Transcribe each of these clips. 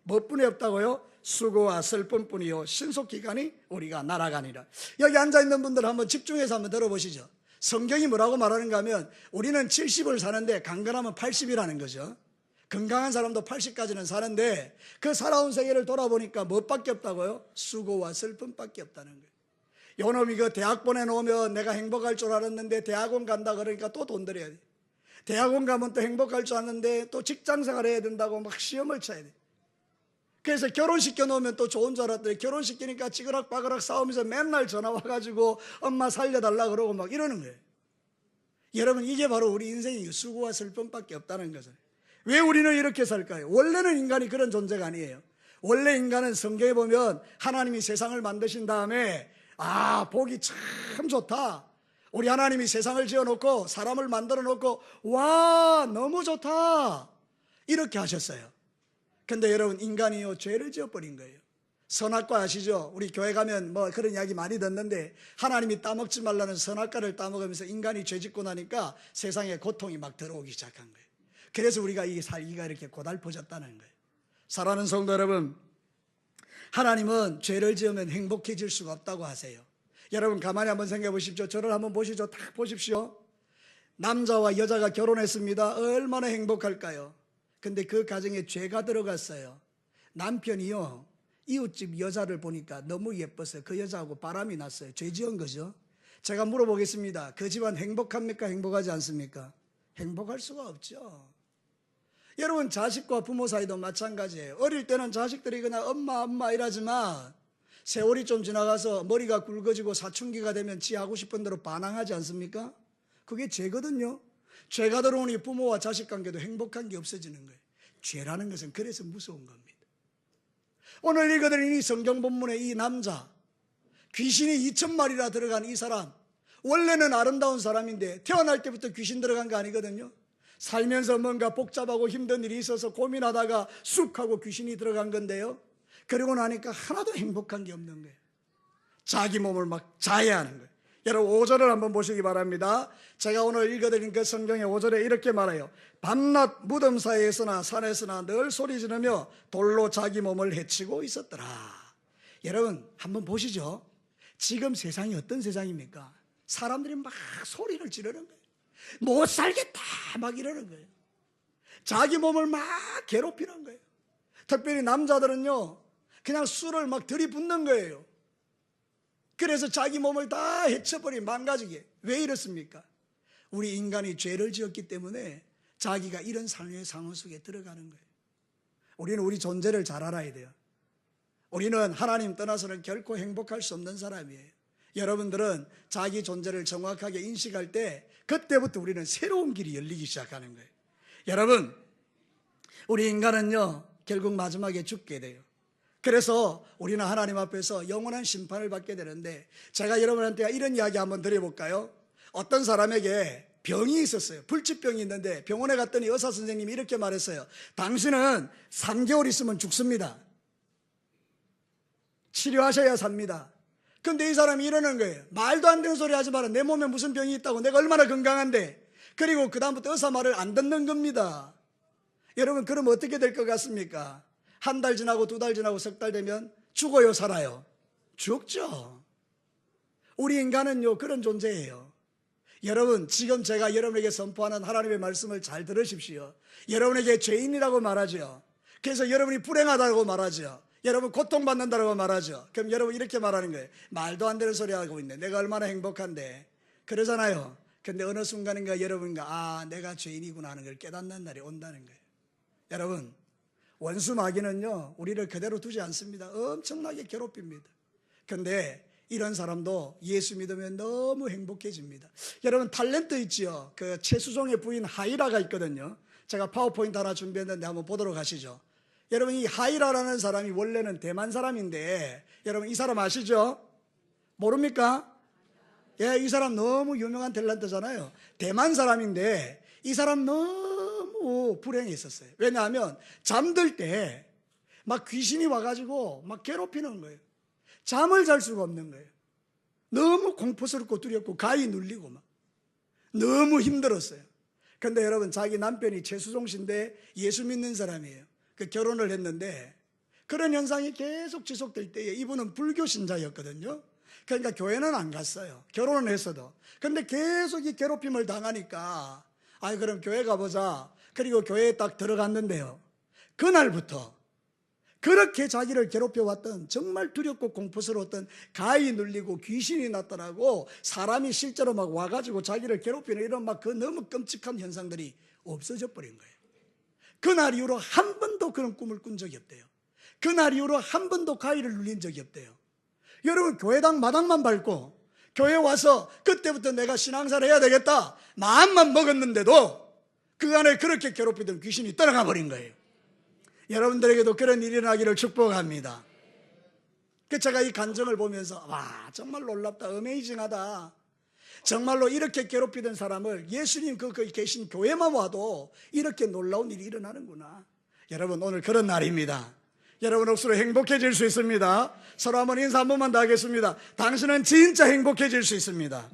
뭐뿐이 없다고요? 수고와 슬픔뿐이요 신속기간이 우리가 날아가니라. 여기 앉아있는 분들 한번 집중해서 한번 들어보시죠. 성경이 뭐라고 말하는가 하면 우리는 70을 사는데 강건하면 80이라는 거죠. 건강한 사람도 80까지는 사는데 그 살아온 세계를 돌아보니까 무엇밖에 없다고요? 수고와 슬픔밖에 없다는 거예요. 요놈이 그 대학 보내놓으면 내가 행복할 줄 알았는데 대학원 간다 그러니까 또 돈 들여야 돼. 대학원 가면 또 행복할 줄 알았는데 또 직장생활 해야 된다고 막 시험을 쳐야 돼. 그래서 결혼시켜 놓으면 또 좋은 줄 알았더니 결혼시키니까 찌그락바그락 싸우면서 맨날 전화 와가지고 엄마 살려달라 그러고 막 이러는 거예요. 여러분, 이게 바로 우리 인생이 수고와 슬픔밖에 없다는 거죠. 왜 우리는 이렇게 살까요? 원래는 인간이 그런 존재가 아니에요. 원래 인간은 성경에 보면 하나님이 세상을 만드신 다음에 보기 참 좋다, 우리 하나님이 세상을 지어놓고 사람을 만들어 놓고 와 너무 좋다 이렇게 하셨어요. 근데 여러분, 인간이요 죄를 지어버린 거예요. 선악과 아시죠? 우리 교회 가면 뭐 그런 이야기 많이 듣는데 하나님이 따먹지 말라는 선악과를 따먹으면서 인간이 죄짓고 나니까 세상에 고통이 막 들어오기 시작한 거예요. 그래서 우리가 이 살기가 이렇게 고달퍼졌다는 거예요. 사랑하는 성도 여러분, 하나님은 죄를 지으면 행복해질 수가 없다고 하세요. 여러분 가만히 한번 생각해 보십시오. 저를 한번 보시죠. 딱 보십시오. 남자와 여자가 결혼했습니다. 얼마나 행복할까요? 근데 그 가정에 죄가 들어갔어요. 남편이요 이웃집 여자를 보니까 너무 예뻐서 그 여자하고 바람이 났어요. 죄 지은 거죠. 제가 물어보겠습니다. 그 집안 행복합니까? 행복하지 않습니까? 행복할 수가 없죠. 여러분, 자식과 부모 사이도 마찬가지예요. 어릴 때는 자식들이 그냥 엄마 이러지만 세월이 좀 지나가서 머리가 굵어지고 사춘기가 되면 지 하고 싶은 대로 반항하지 않습니까? 그게 죄거든요. 죄가 들어오니 부모와 자식 관계도 행복한 게 없어지는 거예요. 죄라는 것은 그래서 무서운 겁니다. 오늘 읽어드린 이 성경 본문의 이 남자, 귀신이 2,000마리나 들어간 이 사람, 원래는 아름다운 사람인데 태어날 때부터 귀신 들어간 거 아니거든요. 살면서 뭔가 복잡하고 힘든 일이 있어서 고민하다가 쑥 하고 귀신이 들어간 건데요, 그러고 나니까 하나도 행복한 게 없는 거예요. 자기 몸을 막 자해하는 거예요. 여러분 5절을 한번 보시기 바랍니다. 제가 오늘 읽어드린 그 성경의 5절에 이렇게 말해요. 밤낮 무덤 사이에서나 산에서나 늘 소리 지르며 돌로 자기 몸을 해치고 있었더라. 여러분 한번 보시죠. 지금 세상이 어떤 세상입니까? 사람들이 막 소리를 지르는 거예요. 못 살겠다 막 이러는 거예요. 자기 몸을 막 괴롭히는 거예요. 특별히 남자들은요 그냥 술을 막 들이붓는 거예요. 그래서 자기 몸을 다 해쳐버린, 망가지게. 왜 이렇습니까? 우리 인간이 죄를 지었기 때문에 자기가 이런 삶의 상황 속에 들어가는 거예요. 우리는 우리 존재를 잘 알아야 돼요. 우리는 하나님 떠나서는 결코 행복할 수 없는 사람이에요. 여러분들은 자기 존재를 정확하게 인식할 때 그때부터 우리는 새로운 길이 열리기 시작하는 거예요. 여러분, 우리 인간은요 결국 마지막에 죽게 돼요. 그래서 우리는 하나님 앞에서 영원한 심판을 받게 되는데, 제가 여러분한테 이런 이야기 한번 드려볼까요? 어떤 사람에게 병이 있었어요. 불치병이 있는데 병원에 갔더니 의사 선생님이 이렇게 말했어요. 당신은 3개월 있으면 죽습니다. 치료하셔야 삽니다. 근데 이 사람이 이러는 거예요. 말도 안 되는 소리 하지 마라. 내 몸에 무슨 병이 있다고. 내가 얼마나 건강한데. 그리고 그 다음부터 의사 말을 안 듣는 겁니다. 여러분, 그럼 어떻게 될 것 같습니까? 한 달 지나고 2달 지나고 3달 되면 죽어요, 살아요? 죽죠. 우리 인간은요 그런 존재예요. 여러분, 지금 제가 여러분에게 선포하는 하나님의 말씀을 잘 들으십시오. 여러분에게 죄인이라고 말하죠. 그래서 여러분이 불행하다고 말하죠. 여러분 고통받는다고 말하죠. 그럼 여러분 이렇게 말하는 거예요. 말도 안 되는 소리 하고 있네. 내가 얼마나 행복한데. 그러잖아요. 근데 어느 순간인가 여러분과 내가 죄인이구나 하는 걸 깨닫는 날이 온다는 거예요. 여러분, 원수 마귀는요 우리를 그대로 두지 않습니다. 엄청나게 괴롭힙니다. 그런데 이런 사람도 예수 믿으면 너무 행복해집니다. 여러분 탤런트 있지요? 그 최수종의 부인 하이라가 있거든요. 제가 파워포인트 하나 준비했는데 한번 보도록 하시죠. 여러분, 이 하이라라는 사람이 원래는 대만 사람인데, 여러분 이 사람 아시죠? 모릅니까? 예, 이 사람 너무 유명한 탤런트잖아요. 대만 사람인데 이 사람 너무 불행했었어요. 왜냐하면 잠들 때 막 귀신이 와가지고 막 괴롭히는 거예요. 잠을 잘 수가 없는 거예요. 너무 공포스럽고 두렵고 가위 눌리고 막 너무 힘들었어요. 근데 여러분, 자기 남편이 최수종 씨인데 예수 믿는 사람이에요. 그 결혼을 했는데 그런 현상이 계속 지속될 때에 이분은 불교 신자였거든요. 그러니까 교회는 안 갔어요. 결혼은 했어도. 근데 계속 이 괴롭힘을 당하니까 아이 그럼 교회 가보자. 그리고 교회에 딱 들어갔는데요. 그날부터 그렇게 자기를 괴롭혀왔던 정말 두렵고 공포스러웠던 가위 눌리고 귀신이 났더라고 사람이 실제로 막 와가지고 자기를 괴롭히는 이런 막 그 너무 끔찍한 현상들이 없어져 버린 거예요. 그날 이후로 한 번도 그런 꿈을 꾼 적이 없대요. 그날 이후로 한 번도 가위를 눌린 적이 없대요. 여러분 교회당 마당만 밟고 교회 와서 그때부터 내가 신앙생활 해야 되겠다 마음만 먹었는데도 그 안에 그렇게 괴롭히던 귀신이 떠나가 버린 거예요. 여러분들에게도 그런 일이 일어나기를 축복합니다. 제가 이 간증을 보면서 와 정말 놀랍다 어메이징하다. 정말로 이렇게 괴롭히던 사람을 예수님 그 계신 교회만 와도 이렇게 놀라운 일이 일어나는구나. 여러분 오늘 그런 날입니다. 여러분 억수로 행복해질 수 있습니다. 서로 한번 인사 한 번만 더 하겠습니다. 당신은 진짜 행복해질 수 있습니다.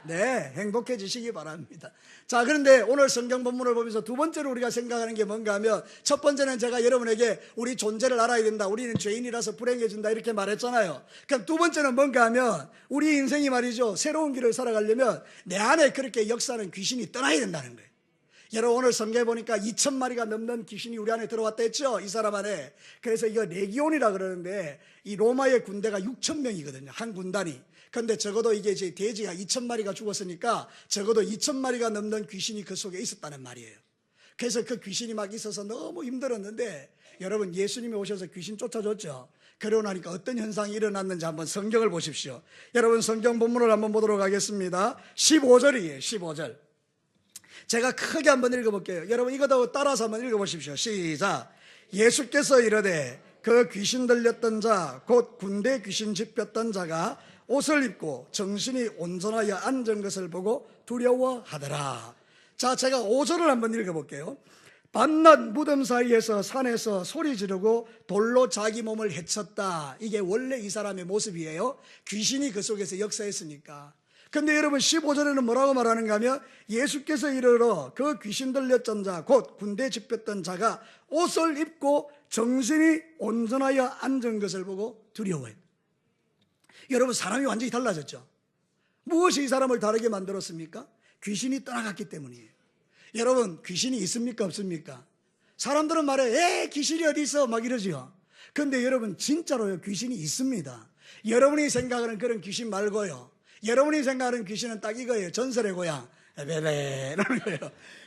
네, 행복해지시기 바랍니다. 자, 그런데 오늘 성경 본문을 보면서 두 번째로 우리가 생각하는 게 뭔가 하면 첫 번째는 제가 여러분에게 우리 존재를 알아야 된다. 우리는 죄인이라서 불행해진다. 이렇게 말했잖아요. 그럼 두 번째는 뭔가 하면 우리 인생이 말이죠. 새로운 길을 살아가려면 내 안에 그렇게 역사하는 귀신이 떠나야 된다는 거예요. 여러분 오늘 성경에 보니까 2,000마리가 넘는 귀신이 우리 안에 들어왔다 했죠. 이 사람 안에. 그래서 이거 레기온이라 그러는데 이 로마의 군대가 6,000명이거든요. 한 군단이. 그런데 적어도 이게 이제 돼지가 2,000마리가 죽었으니까 적어도 2,000마리가 넘는 귀신이 그 속에 있었다는 말이에요. 그래서 그 귀신이 막 있어서 너무 힘들었는데 여러분 예수님이 오셔서 귀신 쫓아줬죠. 그러고 나니까 어떤 현상이 일어났는지 한번 성경을 보십시오. 여러분 성경 본문을 한번 보도록 하겠습니다. 15절이에요. 15절. 제가 크게 한번 읽어볼게요. 여러분 이거도 따라서 한번 읽어보십시오. 시작. 예수께서 이르되 그 귀신 들렸던 자 곧 군대 귀신 집혔던 자가 옷을 입고 정신이 온전하여 앉은 것을 보고 두려워하더라. 자, 제가 5절을 한번 읽어볼게요. 밤낮 무덤 사이에서 산에서 소리 지르고 돌로 자기 몸을 헤쳤다. 이게 원래 이 사람의 모습이에요. 귀신이 그 속에서 역사했으니까. 근데 여러분 15절에는 뭐라고 말하는가 하면 예수께서 이르러 그 귀신 들렸던 자 곧 군대 집혔던 자가 옷을 입고 정신이 온전하여 앉은 것을 보고 두려워해. 여러분 사람이 완전히 달라졌죠. 무엇이 이 사람을 다르게 만들었습니까? 귀신이 떠나갔기 때문이에요. 여러분 귀신이 있습니까 없습니까? 사람들은 말해 귀신이 어디 있어 막 이러지요. 근데 여러분 진짜로요 귀신이 있습니다. 여러분이 생각하는 그런 귀신 말고요. 여러분이 생각하는 귀신은 딱 이거예요. 전설의 고향 베베라는 거예요.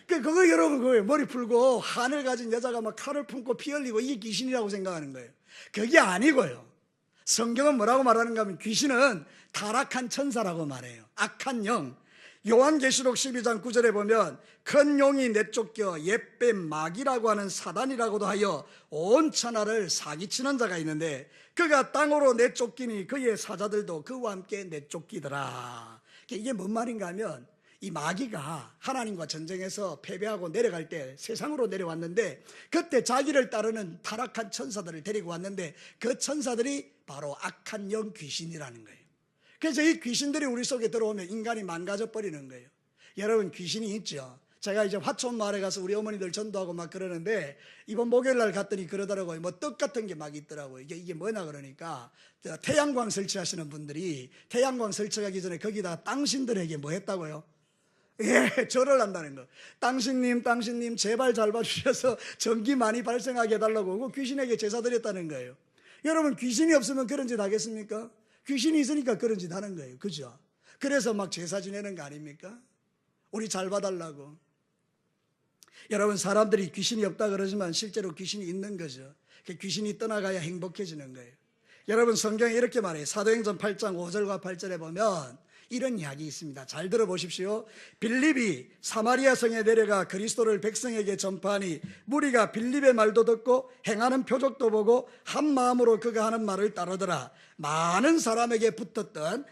그거 여러분 그거예요. 머리 풀고 한을 가진 여자가 막 칼을 품고 피 흘리고 이게 귀신이라고 생각하는 거예요. 그게 아니고요. 성경은 뭐라고 말하는가 하면 귀신은 타락한 천사라고 말해요. 악한 영. 요한계시록 12장 9절에 보면 큰 용이 내쫓겨 옛뱀 마귀라고 하는 사단이라고도 하여 온 천하를 사기치는 자가 있는데 그가 땅으로 내쫓기니 그의 사자들도 그와 함께 내쫓기더라. 이게 뭔 말인가 하면 이 마귀가 하나님과 전쟁에서 패배하고 내려갈 때 세상으로 내려왔는데 그때 자기를 따르는 타락한 천사들을 데리고 왔는데 그 천사들이 바로 악한 영 귀신이라는 거예요. 그래서 이 귀신들이 우리 속에 들어오면 인간이 망가져 버리는 거예요. 여러분 귀신이 있죠. 제가 이제 화촌 마을에 가서 우리 어머니들 전도하고 막 그러는데 이번 목요일 날 갔더니 그러더라고요. 뭐 떡 같은 게 막 있더라고요. 이게 뭐냐 그러니까 태양광 설치하시는 분들이 태양광 설치하기 전에 거기다 당신들에게 뭐 했다고요? 예, 절을 한다는 거. 당신님 제발 잘 봐주셔서 전기 많이 발생하게 해달라고 그 귀신에게 제사 드렸다는 거예요. 여러분 귀신이 없으면 그런 짓 하겠습니까? 귀신이 있으니까 그런 짓 하는 거예요. 그죠? 그래서 막 제사 지내는 거 아닙니까? 우리 잘 봐달라고. 여러분 사람들이 귀신이 없다 그러지만 실제로 귀신이 있는 거죠. 귀신이 떠나가야 행복해지는 거예요. 여러분 성경에 이렇게 말해요. 사도행전 8장 5절과 8절에 보면 이런 이야기 있습니다. 잘 들어보십시오. 빌립이 사마리아 성에 내려가 그리스도를 백성에게 전파하니 무리가 빌립의 말도 듣고 행하는 표적도 보고 한 마음으로 그가 하는 말을 따르더라. 많은 사람에게 붙었던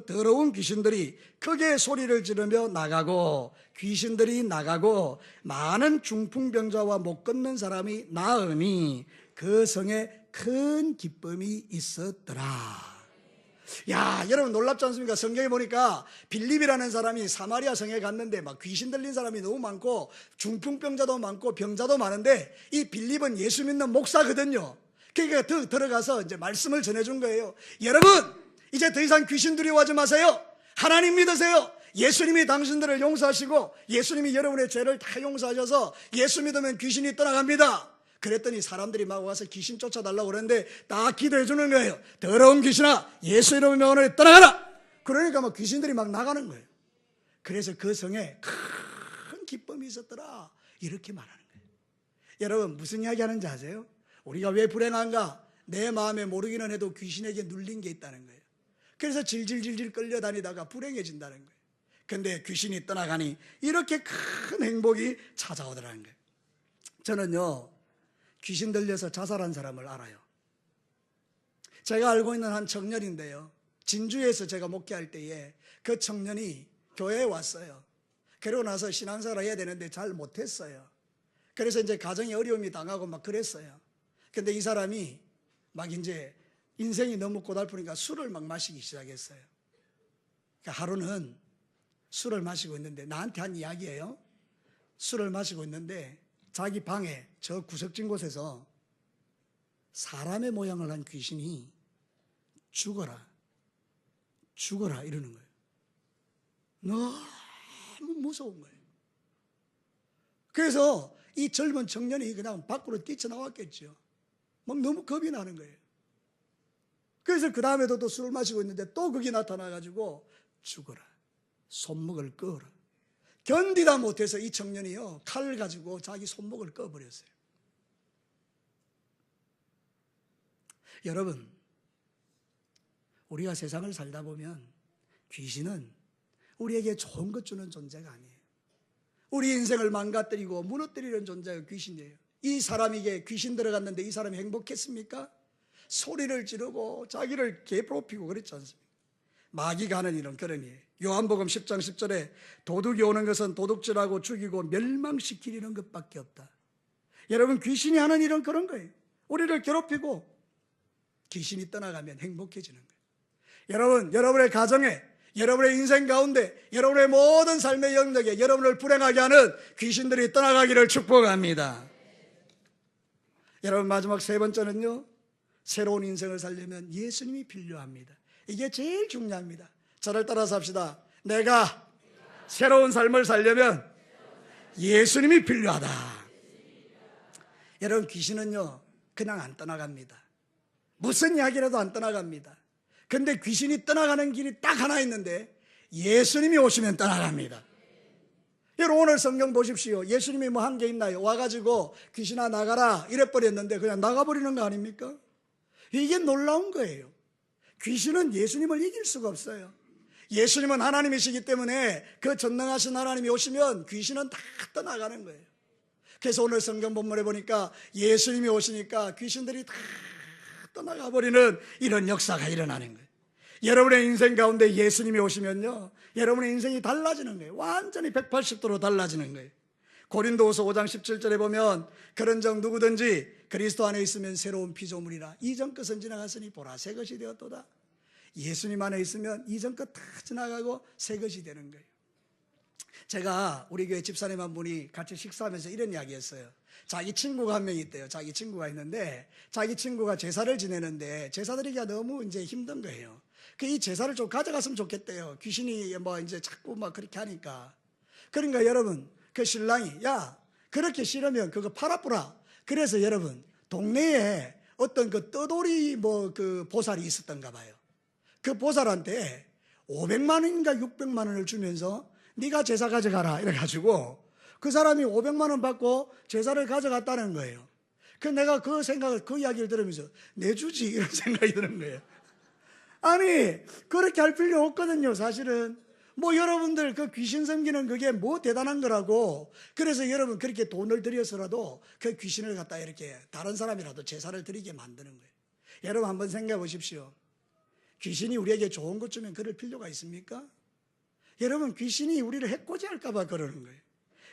더러운 귀신들이 크게 소리를 지르며 나가고 귀신들이 나가고 많은 중풍병자와 못 걷는 사람이 나으니 그 성에 큰 기쁨이 있었더라. 야, 여러분 놀랍지 않습니까? 성경에 보니까 빌립이라는 사람이 사마리아 성에 갔는데 막 귀신 들린 사람이 너무 많고 중풍병자도 많고 병자도 많은데 이 빌립은 예수 믿는 목사거든요. 그러니까 들어가서 이제 말씀을 전해준 거예요. 여러분, 이제 더 이상 귀신 두려워하지 마세요. 하나님 믿으세요. 예수님이 당신들을 용서하시고 예수님이 여러분의 죄를 다 용서하셔서 예수 믿으면 귀신이 떠나갑니다. 그랬더니 사람들이 막 와서 귀신 쫓아달라고 그러는데 다 기도해 주는 거예요. 더러운 귀신아, 예수 이름의 명으로 떠나가라. 그러니까 막 귀신들이 막 나가는 거예요. 그래서 그 성에 큰 기쁨이 있었더라, 이렇게 말하는 거예요. 여러분, 무슨 이야기 하는지 아세요? 우리가 왜 불행한가? 내 마음에 모르기는 해도 귀신에게 눌린 게 있다는 거예요. 그래서 질질질질 끌려다니다가 불행해진다는 거예요. 근데 귀신이 떠나가니 이렇게 큰 행복이 찾아오더라는 거예요. 저는요, 귀신 들려서 자살한 사람을 알아요. 제가 알고 있는 한 청년인데요, 진주에서 제가 목회할 때에 그 청년이 교회에 왔어요. 그러고 나서 신앙생활을 해야 되는데 잘 못했어요. 그래서 이제 가정에 어려움이 당하고 막 그랬어요. 근데 이 사람이 막 이제 인생이 너무 고달프니까 술을 막 마시기 시작했어요. 그러니까 하루는 술을 마시고 있는데, 나한테 한 이야기예요. 술을 마시고 있는데 자기 방에 저 구석진 곳에서 사람의 모양을 한 귀신이 죽어라, 죽어라 이러는 거예요. 너무 무서운 거예요. 그래서 이 젊은 청년이 그냥 밖으로 뛰쳐나왔겠죠. 막 너무 겁이 나는 거예요. 그래서 그 다음에도 또 술을 마시고 있는데 또 그게 나타나가지고 죽어라, 손목을 꺼라. 견디다 못해서 이 청년이요, 칼을 가지고 자기 손목을 꺼버렸어요. 여러분, 우리가 세상을 살다 보면 귀신은 우리에게 좋은 것 주는 존재가 아니에요. 우리 인생을 망가뜨리고 무너뜨리는 존재가 귀신이에요. 이 사람에게 귀신 들어갔는데 이 사람이 행복했습니까? 소리를 지르고 자기를 괴롭히고 그랬지 않습니까? 마귀가 하는 일은 그런 일이에요. 요한복음 10장 10절에 도둑이 오는 것은 도둑질하고 죽이고 멸망시키려는 것밖에 없다. 여러분, 귀신이 하는 일은 그런 거예요. 우리를 괴롭히고 귀신이 떠나가면 행복해지는 거예요. 여러분, 여러분의 가정에, 여러분의 인생 가운데, 여러분의 모든 삶의 영역에 여러분을 불행하게 하는 귀신들이 떠나가기를 축복합니다. 여러분, 마지막 세 번째는요, 새로운 인생을 살려면 예수님이 필요합니다. 이게 제일 중요합니다. 저를 따라서 합시다. 내가 새로운 삶을 살려면 예수님이 필요하다. 여러분, 귀신은요, 그냥 안 떠나갑니다. 무슨 이야기라도 안 떠나갑니다. 근데 귀신이 떠나가는 길이 딱 하나 있는데 예수님이 오시면 떠나갑니다. 여러분, 오늘 성경 보십시오. 예수님이 뭐 한 게 있나요? 와가지고 귀신아 나가라 이래버렸는데 그냥 나가버리는 거 아닙니까? 이게 놀라운 거예요. 귀신은 예수님을 이길 수가 없어요. 예수님은 하나님이시기 때문에 그 전능하신 하나님이 오시면 귀신은 다 떠나가는 거예요. 그래서 오늘 성경 본문에 보니까 예수님이 오시니까 귀신들이 다 떠나가 버리는 이런 역사가 일어나는 거예요. 여러분의 인생 가운데 예수님이 오시면요, 여러분의 인생이 달라지는 거예요. 완전히 180도로 달라지는 거예요. 고린도후서 5장 17절에 보면 그런즉 누구든지 그리스도 안에 있으면 새로운 피조물이라. 이전 것은 지나갔으니 보라 새 것이 되었도다. 예수님 안에 있으면 이전 것 다 지나가고 새 것이 되는 거예요. 제가 우리 교회 집사님 한 분이 같이 식사하면서 이런 이야기 했어요. 자기 친구가 한 명 있대요. 자기 친구가 있는데 자기 친구가 제사를 지내는데 제사 드리기가 너무 이제 힘든 거예요. 이 제사를 좀 가져갔으면 좋겠대요. 귀신이 뭐 이제 자꾸 막 그렇게 하니까. 그러니까 여러분, 그 신랑이 야, 그렇게 싫으면 그거 팔아보라. 그래서 여러분, 동네에 어떤 그 떠돌이 뭐 그 보살이 있었던가 봐요. 그 보살한테 500만 원인가 600만 원을 주면서 네가 제사 가져가라 이래가지고 그 사람이 500만 원 받고 제사를 가져갔다는 거예요. 그 내가 그 생각을, 그 이야기를 들으면서 내주지 이런 생각이 드는 거예요. 아니, 그렇게 할 필요 없거든요. 사실은 뭐 여러분들 그 귀신 섬기는 그게 뭐 대단한 거라고. 그래서 여러분 그렇게 돈을 들여서라도 그 귀신을 갖다 이렇게 다른 사람이라도 제사를 드리게 만드는 거예요. 여러분 한번 생각해 보십시오. 귀신이 우리에게 좋은 것 주면 그럴 필요가 있습니까? 여러분, 귀신이 우리를 해코지할까 봐 그러는 거예요.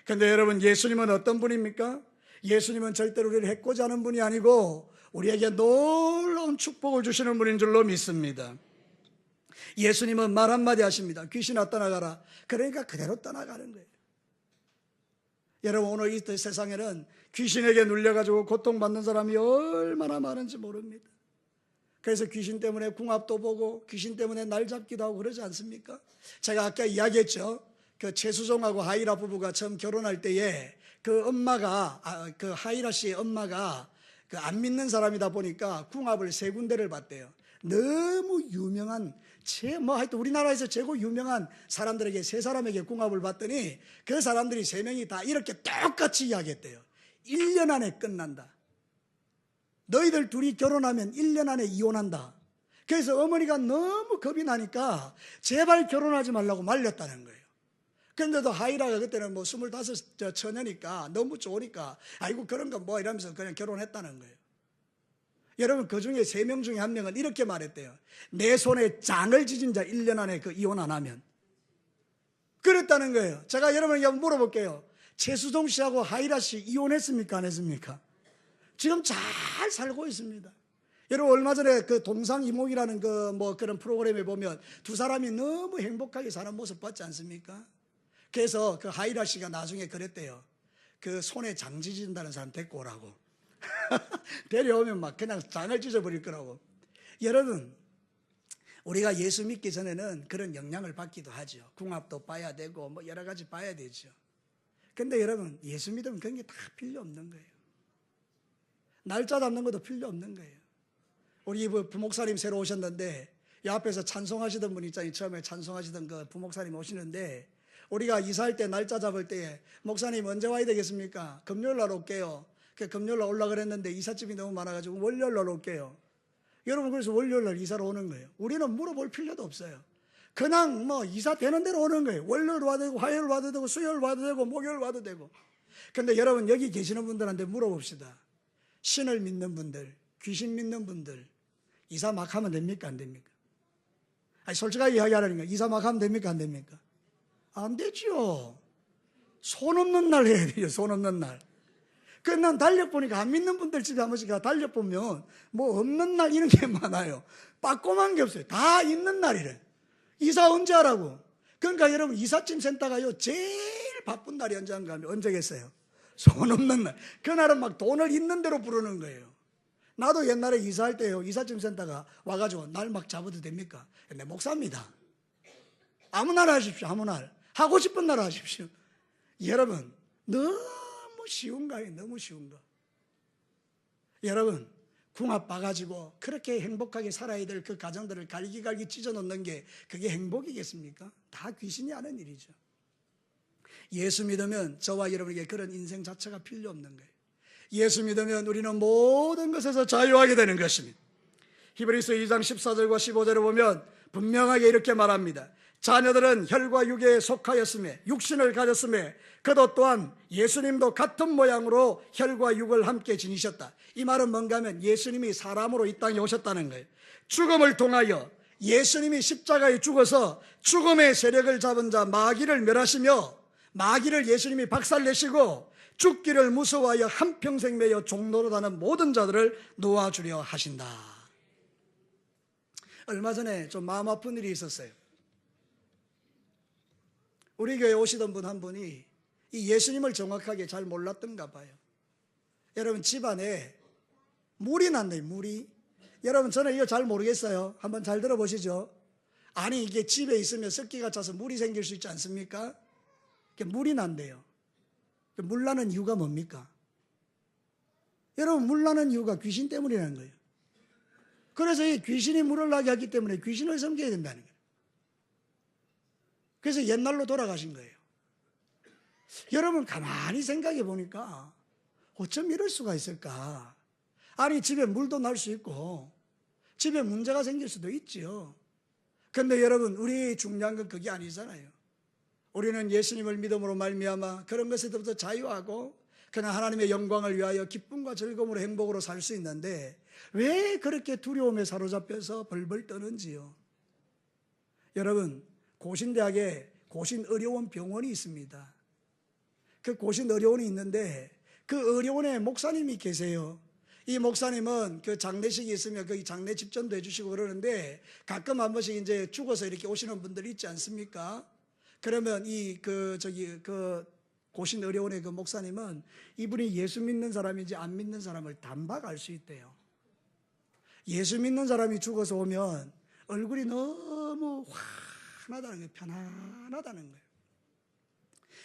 그런데 여러분, 예수님은 어떤 분입니까? 예수님은 절대로 우리를 해코지하는 분이 아니고 우리에게 놀라운 축복을 주시는 분인 줄로 믿습니다. 예수님은 말 한마디 하십니다. 귀신아 떠나가라. 그러니까 그대로 떠나가는 거예요. 여러분, 오늘 이 세상에는 귀신에게 눌려가지고 고통받는 사람이 얼마나 많은지 모릅니다. 그래서 귀신 때문에 궁합도 보고 귀신 때문에 날 잡기도 하고 그러지 않습니까? 제가 아까 이야기했죠. 그 최수종하고 하이라 부부가 처음 결혼할 때에 그 엄마가 그 하이라 씨의 엄마가 그 안 믿는 사람이다 보니까 궁합을 3군데를 봤대요. 너무 유명한 하여튼 우리나라에서 최고 유명한 사람들에게 3사람에게 궁합을 봤더니 그 사람들이 3명이 다 이렇게 똑같이 이야기했대요. 1년 안에 끝난다. 너희들 둘이 결혼하면 1년 안에 이혼한다. 그래서 어머니가 너무 겁이 나니까 제발 결혼하지 말라고 말렸다는 거예요. 그런데도 하이라가 그때는 뭐 25 처녀니까 너무 좋으니까 아이고 그런 거 뭐 이러면서 그냥 결혼했다는 거예요. 여러분, 그 중에 3명 중에 1명은 이렇게 말했대요. 내 손에 장을 지진 자 1년 안에 그 이혼 안 하면. 그랬다는 거예요. 제가 여러분에게 한번 물어볼게요. 최수종 씨하고 하이라 씨 이혼했습니까? 안 했습니까? 지금 잘 살고 있습니다. 여러분, 얼마 전에 그 동상이몽이라는 그런 프로그램에 보면 두 사람이 너무 행복하게 사는 모습 봤지 않습니까? 그래서 그 하이라 씨가 나중에 그랬대요. 그 손에 장 찢은다는 사람 데리고 오라고. 데려오면 막 그냥 장을 찢어버릴 거라고. 여러분, 우리가 예수 믿기 전에는 그런 영향을 받기도 하죠. 궁합도 봐야 되고 뭐 여러 가지 봐야 되죠. 근데 여러분, 예수 믿으면 그런 게 다 필요 없는 거예요. 날짜 잡는 것도 필요 없는 거예요. 우리 부목사님 새로 오셨는데 이 앞에서 찬송하시던 분 있잖아요. 처음에 찬송하시던 그 부목사님 오시는데 우리가 이사할 때 날짜 잡을 때 목사님 언제 와야 되겠습니까? 금요일 날 올게요. 금요일 날 올라 그랬는데 이삿짐이 너무 많아가지고 월요일 날 올게요. 여러분, 그래서 월요일 날 이사를 오는 거예요. 우리는 물어볼 필요도 없어요. 그냥 뭐 이사 되는 대로 오는 거예요. 월요일 와도 되고 화요일 와도 되고 수요일 와도 되고 목요일 와도 되고. 근데 여러분, 여기 계시는 분들한테 물어봅시다. 신을 믿는 분들, 귀신 믿는 분들 이사 막 하면 됩니까? 안 됩니까? 아니, 솔직하게 이야기하라는 거예요. 이사 막 하면 됩니까? 안 됩니까? 안 되죠. 손 없는 날 해야 돼요. 손 없는 날. 난 달력보니까 안 믿는 분들 집에 한 번씩 달력보면 뭐 없는 날 이런 게 많아요. 빠꼼한 게 없어요. 다 있는 날이래. 이사 언제 하라고? 그러니까 여러분, 이삿짐 센터가요 제일 바쁜 날이 언제인가 하면 언제겠어요? 손 없는 날. 그날은 막 돈을 있는 대로 부르는 거예요. 나도 옛날에 이사할 때요, 이삿짐 센터가 와가지고 날 막 잡아도 됩니까? 내 목사입니다. 아무 날 하십시오. 아무 날. 하고 싶은 날 하십시오. 여러분, 너무 쉬운 거예요. 너무 쉬운 거. 여러분, 궁합 봐가지고 그렇게 행복하게 살아야 될 그 가정들을 갈기갈기 찢어놓는 게 그게 행복이겠습니까? 다 귀신이 하는 일이죠. 예수 믿으면 저와 여러분에게 그런 인생 자체가 필요 없는 거예요. 예수 믿으면 우리는 모든 것에서 자유하게 되는 것입니다. 히브리서 2장 14절과 15절을 보면 분명하게 이렇게 말합니다. 자녀들은 혈과 육에 속하였음에 육신을 가졌음에 그도 또한 예수님도 같은 모양으로 혈과 육을 함께 지니셨다. 이 말은 뭔가 하면 예수님이 사람으로 이 땅에 오셨다는 거예요. 죽음을 통하여 예수님이 십자가에 죽어서 죽음의 세력을 잡은 자 마귀를 멸하시며 마귀를 예수님이 박살내시고 죽기를 무서워하여 한평생 매여 종노릇하는 모든 자들을 놓아주려 하신다. 얼마 전에 좀 마음 아픈 일이 있었어요. 우리 교회에 오시던 분 한 분이 이 예수님을 정확하게 잘 몰랐던가 봐요. 여러분, 집안에 물이 났네요. 물이. 여러분, 저는 이거 잘 모르겠어요. 한번 잘 들어보시죠. 아니, 이게 집에 있으면 습기가 차서 물이 생길 수 있지 않습니까? 물이 난대요. 물 나는 이유가 뭡니까? 여러분, 물 나는 이유가 귀신 때문이라는 거예요. 그래서 이 귀신이 물을 나게 하기 때문에 귀신을 섬겨야 된다는 거예요. 그래서 옛날로 돌아가신 거예요. 여러분, 가만히 생각해 보니까 어쩜 이럴 수가 있을까? 아니, 집에 물도 날 수 있고 집에 문제가 생길 수도 있죠. 그런데 여러분, 우리 중요한 건 그게 아니잖아요. 우리는 예수님을 믿음으로 말미암아 그런 것에서부터 자유하고 그냥 하나님의 영광을 위하여 기쁨과 즐거움으로 행복으로 살 수 있는데 왜 그렇게 두려움에 사로잡혀서 벌벌 떠는지요? 여러분, 고신대학에 고신의료원 병원이 있습니다. 그 고신의료원이 있는데 그 의료원에 목사님이 계세요. 이 목사님은 그 장례식이 있으면 거기 장례 집전도 해주시고 그러는데 가끔 한 번씩 이제 죽어서 이렇게 오시는 분들이 있지 않습니까? 그러면 고신 의료원의 그 목사님은 이분이 예수 믿는 사람인지 안 믿는 사람을 단박 알 수 있대요. 예수 믿는 사람이 죽어서 오면 얼굴이 너무 환하다는 거예요. 편안하다는 거예요.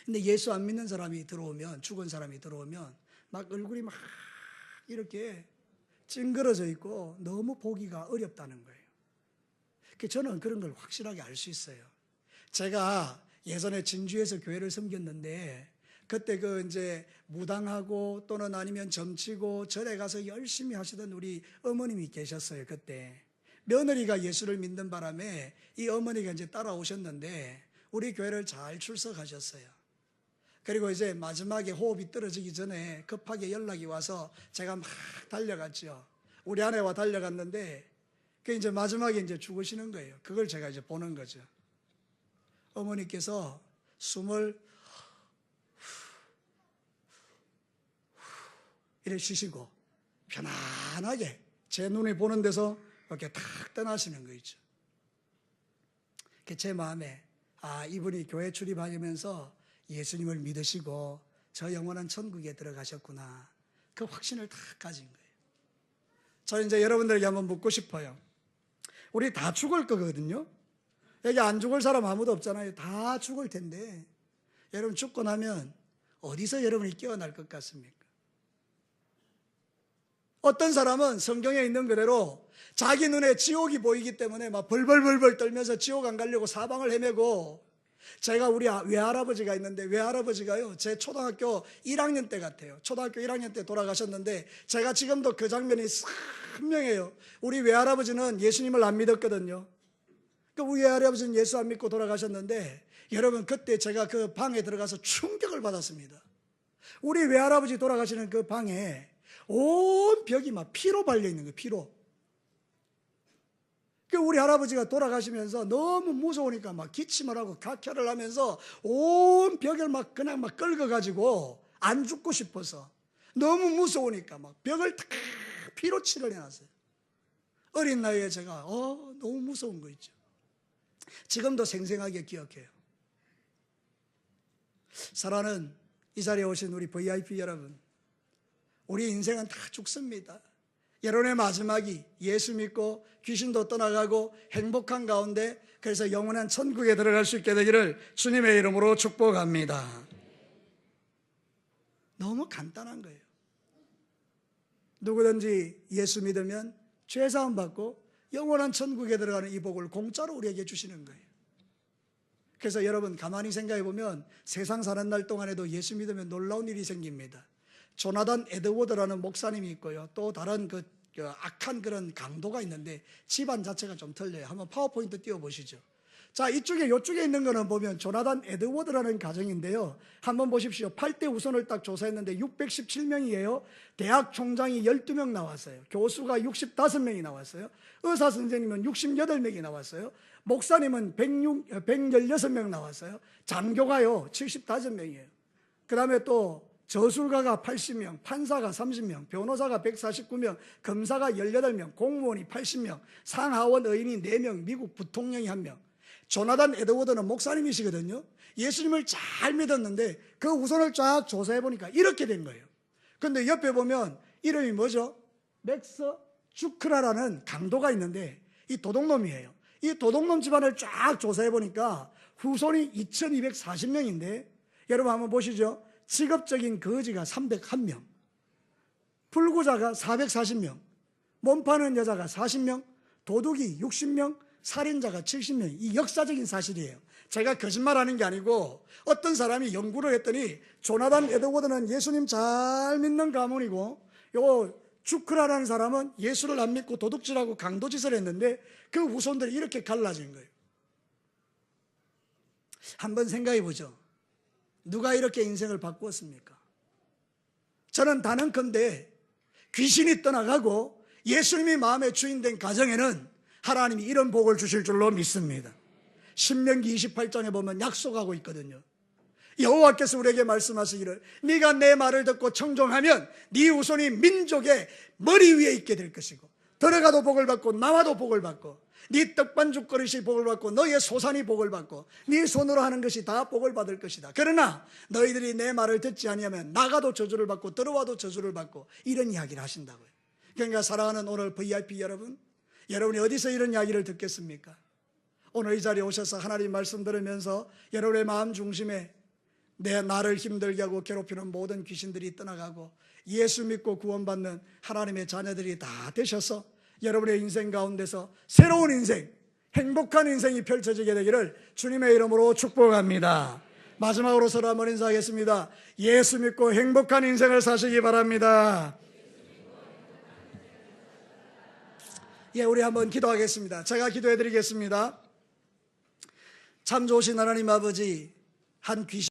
근데 예수 안 믿는 사람이 들어오면, 죽은 사람이 들어오면 막 얼굴이 막 이렇게 찡그러져 있고 너무 보기가 어렵다는 거예요. 저는 그런 걸 확실하게 알 수 있어요. 제가 예전에 진주에서 교회를 섬겼는데 그때 이제 무당하고 또는 아니면 점치고 절에 가서 열심히 하시던 우리 어머님이 계셨어요. 그때 며느리가 예수를 믿는 바람에 이 어머니가 이제 따라오셨는데 우리 교회를 잘 출석하셨어요. 그리고 이제 마지막에 호흡이 떨어지기 전에 급하게 연락이 와서 제가 막 달려갔죠. 우리 아내와 달려갔는데 그 이제 마지막에 이제 죽으시는 거예요. 그걸 제가 이제 보는 거죠. 어머니께서 숨을 이렇게 쉬시고 편안하게 제 눈에 보는 데서 이렇게 탁 떠나시는 거 있죠. 제 마음에 이분이 교회 출입하면서 예수님을 믿으시고 저 영원한 천국에 들어가셨구나, 그 확신을 다 가진 거예요. 저 이제 여러분들에게 한번 묻고 싶어요. 우리 다 죽을 거거든요. 여기 안 죽을 사람 아무도 없잖아요. 다 죽을 텐데 여러분 죽고 나면 어디서 여러분이 깨어날 것 같습니까? 어떤 사람은 성경에 있는 그대로 자기 눈에 지옥이 보이기 때문에 막 벌벌벌벌 떨면서 지옥 안 가려고 사방을 헤매고, 제가 우리 외할아버지가 있는데 외할아버지가요 제 초등학교 1학년 때 같아요. 초등학교 1학년 때 돌아가셨는데 제가 지금도 그 장면이 선명해요. 우리 외할아버지는 예수님을 안 믿었거든요. 우리 외할아버지는 예수 안 믿고 돌아가셨는데 여러분 그때 제가 그 방에 들어가서 충격을 받았습니다. 우리 외할아버지 돌아가시는 그 방에 온 벽이 막 피로 발려 있는 거예요. 피로. 우리 할아버지가 돌아가시면서 너무 무서우니까 막 기침을 하고 각혈을 하면서 온 벽을 막 그냥 막 긁어가지고 안 죽고 싶어서 너무 무서우니까 막 벽을 다 피로 칠을 해놨어요. 어린 나이에 제가 너무 무서운 거 있죠. 지금도 생생하게 기억해요. 사랑하는 이 자리에 오신 우리 VIP 여러분, 우리 인생은 다 죽습니다. 여러분의 마지막이 예수 믿고 귀신도 떠나가고 행복한 가운데 그래서 영원한 천국에 들어갈 수 있게 되기를 주님의 이름으로 축복합니다. 너무 간단한 거예요. 누구든지 예수 믿으면 죄사함 받고 영원한 천국에 들어가는 이 복을 공짜로 우리에게 주시는 거예요. 그래서 여러분 가만히 생각해 보면 세상 사는 날 동안에도 예수 믿으면 놀라운 일이 생깁니다. 조나단 에드워드라는 목사님이 있고요. 또 다른 그 악한 그런 강도가 있는데 집안 자체가 좀 틀려요. 한번 파워포인트 띄워보시죠. 자, 이쪽에 있는 거는 보면 조나단 에드워드라는 가정인데요. 한번 보십시오. 8대 우선을 딱 조사했는데 617명이에요. 대학 총장이 12명 나왔어요. 교수가 65명이 나왔어요. 의사 선생님은 68명이 나왔어요. 목사님은 116명 나왔어요. 장교가요 75명이에요. 그 다음에 또 저술가가 80명, 판사가 30명, 변호사가 149명, 검사가 18명, 공무원이 80명, 상하원 의원이 4명, 미국 부통령이 1명. 조나단 에드워드는 목사님이시거든요. 예수님을 잘 믿었는데 그 우선을 쫙 조사해 보니까 이렇게 된 거예요. 그런데 옆에 보면 이름이 뭐죠? 맥스 주크라라는 강도가 있는데 이 도둑놈이에요. 이 도둑놈 집안을 쫙 조사해 보니까 후손이 2240명인데 여러분 한번 보시죠. 직업적인 거지가 301명, 불구자가 440명, 몸파는 여자가 40명, 도둑이 60명, 살인자가 70명. 이 역사적인 사실이에요. 제가 거짓말하는 게 아니고 어떤 사람이 연구를 했더니 조나단 에드워드는 예수님 잘 믿는 가문이고 요 주크라라는 사람은 예수를 안 믿고 도둑질하고 강도짓을 했는데 그 후손들이 이렇게 갈라진 거예요. 한번 생각해 보죠. 누가 이렇게 인생을 바꾸었습니까? 저는 단언컨대 귀신이 떠나가고 예수님이 마음의 주인된 가정에는 하나님이 이런 복을 주실 줄로 믿습니다. 신명기 28장에 보면 약속하고 있거든요. 여호와께서 우리에게 말씀하시기를 네가 내 말을 듣고 청종하면 네 후손이 민족의 머리 위에 있게 될 것이고 들어가도 복을 받고 나와도 복을 받고 네 떡반죽 그릇이 복을 받고 너의 소산이 복을 받고 네 손으로 하는 것이 다 복을 받을 것이다. 그러나 너희들이 내 말을 듣지 아니하면 나가도 저주를 받고 들어와도 저주를 받고 이런 이야기를 하신다고요. 그러니까 사랑하는 오늘 VIP 여러분, 여러분이 어디서 이런 이야기를 듣겠습니까? 오늘 이 자리에 오셔서 하나님 말씀 들으면서 여러분의 마음 중심에 나를 힘들게 하고 괴롭히는 모든 귀신들이 떠나가고 예수 믿고 구원받는 하나님의 자녀들이 다 되셔서 여러분의 인생 가운데서 새로운 인생, 행복한 인생이 펼쳐지게 되기를 주님의 이름으로 축복합니다. 마지막으로 서로 한번 인사하겠습니다. 예수 믿고 행복한 인생을 사시기 바랍니다. 예, 우리 한번 기도하겠습니다. 제가 기도해 드리겠습니다. 참 좋으신 하나님 아버지, 한 귀신